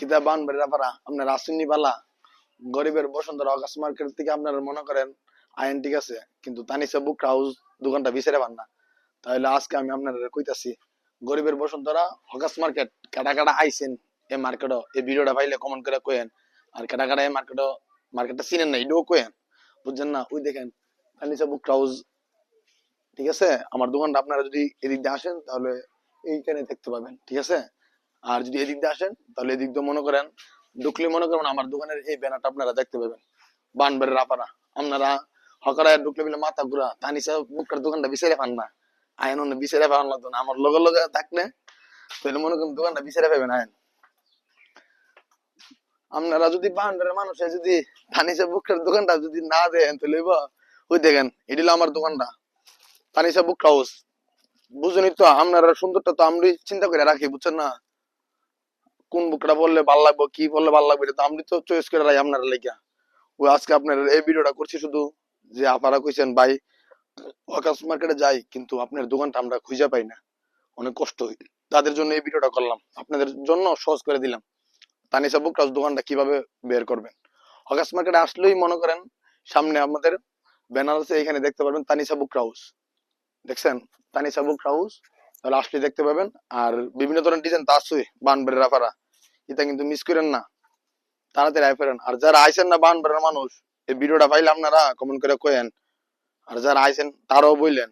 কিতাব বানবের ব্যাপারা আপনার আসেননি বালা গরিবের বসুন্ধরা অগাস্ট মার্কেট থেকে আপনারা মনে করেন আইন ঠিক আছে, কিন্তু তানিসা বুক হাউস দোকানটা বিচারে পান না। তাহলে আজকে আমি আপনারা কইতাছি গরিবের বসুন্ধরা অগাস্ট মার্কেট কাটা কাটা আইসেন এই মার্কেটও এই ভিডিওটা পাইলে কমেন্ট করে কয়েন। আর কাটা কাটা এই মার্কেটটা চিনেন না এটাও কয়েন, বুঝছেন না? ওই দেখেন তানিসা বুক হাউস, ঠিক আছে? আমার দোকানটা আপনারা যদি এদিক দিয়ে আসেন তাহলে এইখানে দেখতে পাবেন, ঠিক আছে? আর যদি এদিক দিয়ে আসেন তাহলে এদিক দিয়ে মনে করেন ঢুকলে মনে করেন আমার দোকানের এই ব্যানারটা আপনারা দেখতে পাবেন, বানবাড়ির রাপারা। আপনারা হকারায় ঢুকলে বলে মাথা ঘুরা তানিসা বুকটার দোকানটা বিচারে পান না, আইন অন্য বিচারে পাওয়ার লাগতো না। আমার লগে লগে থাকলে তাহলে মনে করেন দোকানটা বিচারে পাবেন আইন। আপনারা যদি বান্ডারের মানুষে যদি তানিসা বুকটার দোকানটা যদি না দেন তাহলে ওই দেখেন এটি হলো আমার দোকানটা, তানিসা বুক হাউস। বুঝুনি তো আপনারা সুন্দরটা তো আমি চিন্তা করে রাখি, বুঝছেন না? কোন বুকটা বললে ভালো লাগবে, কি বললে ভালো লাগবে, এটা তো আমি তো চয়েস করে রাখি আপনারা লেখা। ওই আজকে আপনার এই ভিডিওটা করছি শুধু যে আপনারা কইছেন ভাই ওয়াকাস মার্কেটে যাই কিন্তু আপনার দোকানটা আমরা খুঁজে পাই না, অনেক কষ্ট হয়, তাদের জন্য এই ভিডিওটা করলাম, আপনাদের জন্য সহজ করে দিলাম তানিসা বুক হাউস দোকানটা কিভাবে বের করবেন। ওয়াকাস মার্কেটে আসলেই মনে করেন সামনে আমাদের ব্যানার আছে, এখানে দেখতে পারবেন তানিসা বুক হাউস, দেখছেন তানিসা বুক হাউস, তাহলে আসলে দেখতে পাবেন। আর বিভিন্ন ধরনের ডিজাইন তো আছে বানবের রাফারা, এটা কিন্তু মিস করেন না, তাড়াতাড়ি আই ফেরেন। আর যারা আইসেন না বানবের মানুষ এই ভিডিওটা পাইলে আপনারা কমেন্ট করে কয়েন, আর যারা আইসেন তারাও বললেন